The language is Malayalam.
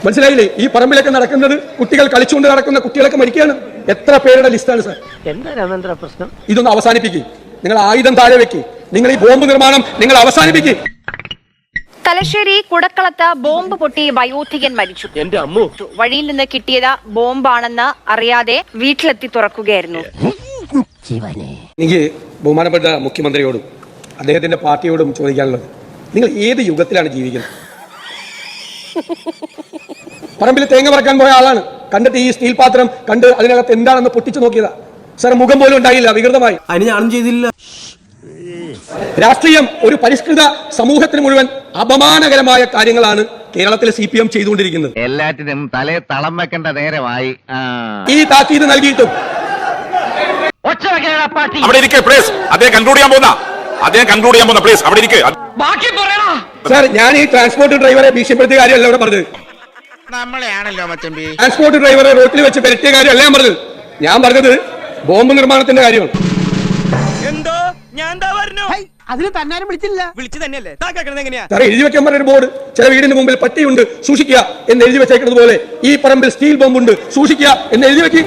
മനസ്സിലായില്ലേ? ഈ പറമ്പിലൊക്കെ നടക്കുന്നത് കുട്ടികൾ കളിച്ചുകൊണ്ട് നടക്കുന്ന കുട്ടികളൊക്കെ മരിക്കുകയാണ്. എത്ര പേരുടെ ലിസ്റ്റാണ് സാർ? എന്താ രാമേന്ദ്ര പ്രശ്നം? ഇതൊന്ന് അവസാനിപ്പിക്കുക. നിങ്ങൾ ആയുധം താഴെ വെക്ക്. നിങ്ങൾ ഈ ബോംബ് നിർമ്മാണം നിങ്ങൾ അവസാനിപ്പിക്കുക. തലശ്ശേരി കുടക്കളത്ത് ബോംബ് പൊട്ടി വയോധികൻ മരിച്ചു. എന്റെ അമ്മു, വഴിയിൽ നിന്ന് കിട്ടിയത് ബോംബാണെന്ന് അറിയാതെ വീട്ടിലെത്തി തുറക്കുകയായിരുന്നു. എനിക്ക് ബഹുമാനപ്പെട്ട മുഖ്യമന്ത്രിയോടും അദ്ദേഹത്തിന്റെ പാർട്ടിയോടും ചോദിക്കാനുള്ളത്, നിങ്ങൾ ഏത് യുഗത്തിലാണ് ജീവിക്കുന്നത്? പറമ്പിൽ തേങ്ങ പറക്കാൻ പോയ ആളാണ്. കണ്ടിട്ട് ഈ സ്റ്റീൽ പാത്രം കണ്ട് അതിനകത്ത് എന്താണെന്ന് പൊട്ടിച്ചു നോക്കിയതാ. സാർ, മുഖം പോലും ഉണ്ടായില്ല, വികൃതമായി. അതിന് ഞാനും ചെയ്തില്ല. രാഷ്ട്രീയം ഒരു പരിഷ്കൃത സമൂഹത്തിന് മുഴുവൻ അപമാനകരമായ കാര്യങ്ങളാണ് കേരളത്തിലെ CPM ചെയ്തുകൊണ്ടിരിക്കുന്നത്. എല്ലാറ്റിനും തലേ തളം വെക്കേണ്ട നേരമായി. ഈ താക്കീത് നൽകിയിട്ടും അവിടെ ഇരിക്കെ പ്ലീസ്. അദ്ദേഹം കൺക്ലൂഡ് ചെയ്യാൻ പോകുന്ന പ്ലീസ് അവിടെ ഇരിക്കെ. സാർ, ഞാൻ ഈ ട്രാൻസ്പോർട്ട് ഡ്രൈവറെ ഭീഷണിപ്പെടുത്തിയ കാര്യമല്ല ഇവിടെ പറഞ്ഞത്. നമ്മളെയാണല്ലോ മച്ചമ്പി. ട്രാൻസ്പോർട്ട് ഡ്രൈവറെ റോട്ടിൽ വെച്ച് പെരട്ടിയ കാര്യമല്ല ഞാൻ പറഞ്ഞത്. ഞാൻ പറഞ്ഞത് ബോംബ് നിർമ്മാണത്തിന്റെ കാര്യമാണ്. എന്തോ ഞാൻ എന്താ പറഞ്ഞു? അതിന് തന്നാരും വിളിച്ചില്ല. വിളിച്ചു തന്നെയല്ലേ? എങ്ങനെയാ സാറേ, എഴുതി വെക്കാൻ പറഞ്ഞൊരു ബോർഡ്, ചില വീടിന് മുമ്പിൽ പട്ടിയുണ്ട് സൂക്ഷിക്കുക എന്ന് എഴുതി വെച്ചേക്കുന്നത് പോലെ ഈ പറമ്പിൽ സ്റ്റീൽ ബോംബുണ്ട് സൂക്ഷിക്കുക എന്ന് എഴുതി വെക്കി.